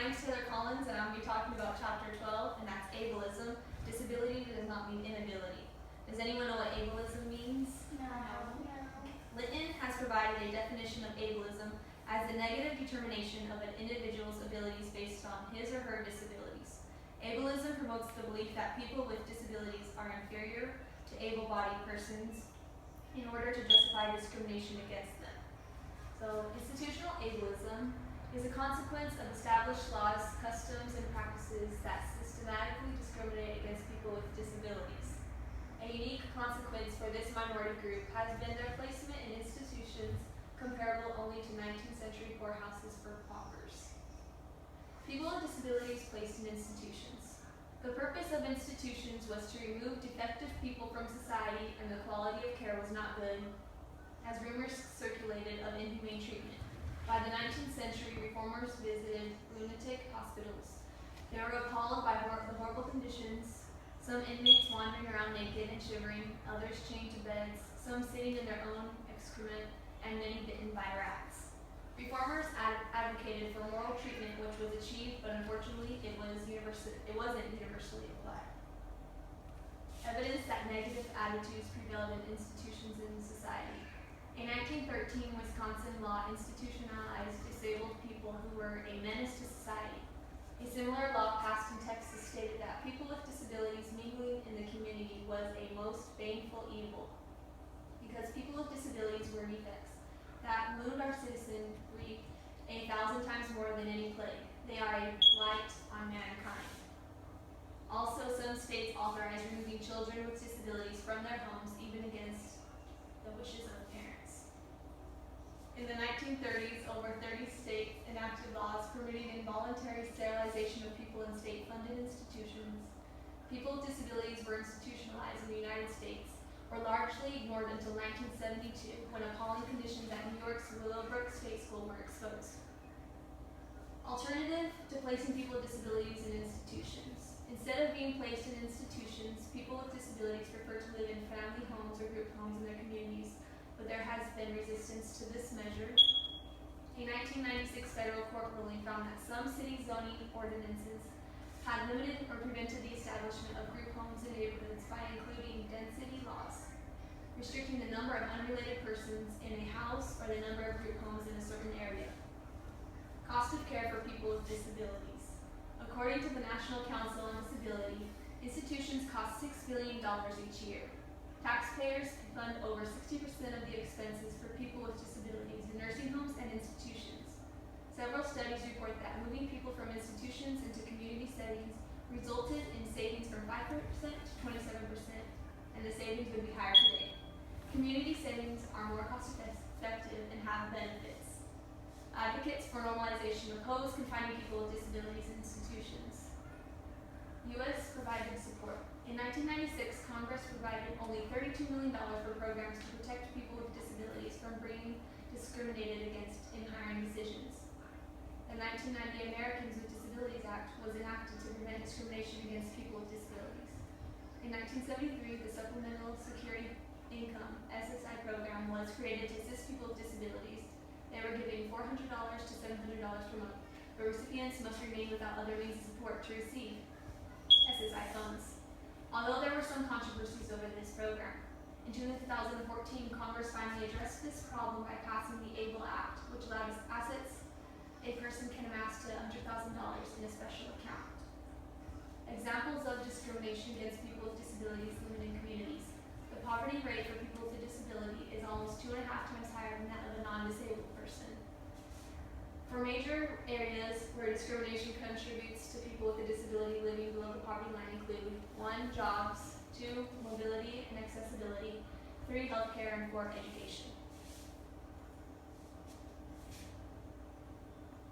name's Taylor Collins, and I'm going to be talking about Chapter 12, and that's ableism. Disability does not mean inability. Does anyone know what ableism means? No. Litton has provided a definition of ableism as the negative determination of an individual's abilities based on his or her disabilities. Ableism promotes the belief that people with disabilities are inferior to able-bodied persons in order to justify discrimination against them. So, institutional ableism is a consequence of established laws, customs, and practices that systematically discriminate against people with disabilities. A unique consequence for this minority group has been their placement in institutions comparable only to 19th century poorhouses for paupers. People with disabilities placed in institutions. The purpose of institutions was to remove defective people from society, and the quality of care was not good, as rumors circulated of inhumane treatment. By the 19th century, reformers visited lunatic hospitals. They were appalled by the horrible conditions, some inmates wandering around naked and shivering, others chained to beds, some sitting in their own excrement, and many bitten by rats. Reformers advocated for moral treatment, which was achieved, but unfortunately it wasn't universally applied. Evidence that negative attitudes prevailed in institutions in society. A 1913 Wisconsin law institutionalized disabled people who were a menace to society. A similar law passed in Texas stated that people with disabilities mingling in the community was a most baneful evil, because people with disabilities were defects that wound our citizenry 1,000 times more than any plague. They are a blight on mankind. Also, some states authorize removing children with disabilities from their homes, even against the wishes of parents. In the 1930s, over 30 states enacted laws permitting involuntary sterilization of people in state-funded institutions. People with disabilities were institutionalized in the United States, were largely ignored until 1972, when appalling conditions at New York's Willowbrook State School were exposed. Alternative to placing people with disabilities in institutions. Instead of being placed in institutions, people with disabilities prefer to live in family homes or group homes in their communities, but there has been resistance to this measure. A 1996 federal court ruling found that some city zoning ordinances had limited or prevented the establishment of group homes in neighborhoods by including density laws, restricting the number of unrelated persons in a house or the number of group homes in a certain area. Cost of care for people with disabilities. According to the National Council on Disability, institutions cost $6 billion each year. Taxpayers fund over 60% of the expenses for people with disabilities in nursing homes and institutions. Several studies report that moving people from institutions into community settings resulted in savings from 5% to 27%, and the savings would be higher today. Community settings are more cost-effective and have benefits. Advocates for normalization oppose confining people with disabilities in institutions. U.S. provided support. In 1996, Congress provided only $32 million for programs to protect people with disabilities from being discriminated against in hiring decisions. The 1990 Americans with Disabilities Act was enacted to prevent discrimination against people with disabilities. In 1973, the Supplemental Security Income SSI program was created to assist people with disabilities. They were giving $400 to $700 per month, but recipients must remain without other means of support to receive SSI funds. Although there were some controversies over this program, in 2014, Congress finally addressed this problem by passing the ABLE Act, which allows assets a person can amass to $100,000 in a special account. Examples of discrimination against people with disabilities living in communities. The poverty rate for people with a disability is almost 2.5 times higher than that of a non-disabled person. For major areas where discrimination contributes to people with a disability living below the poverty line include 1. Jobs, 2. Mobility and accessibility, 3. Healthcare, and 4. Education.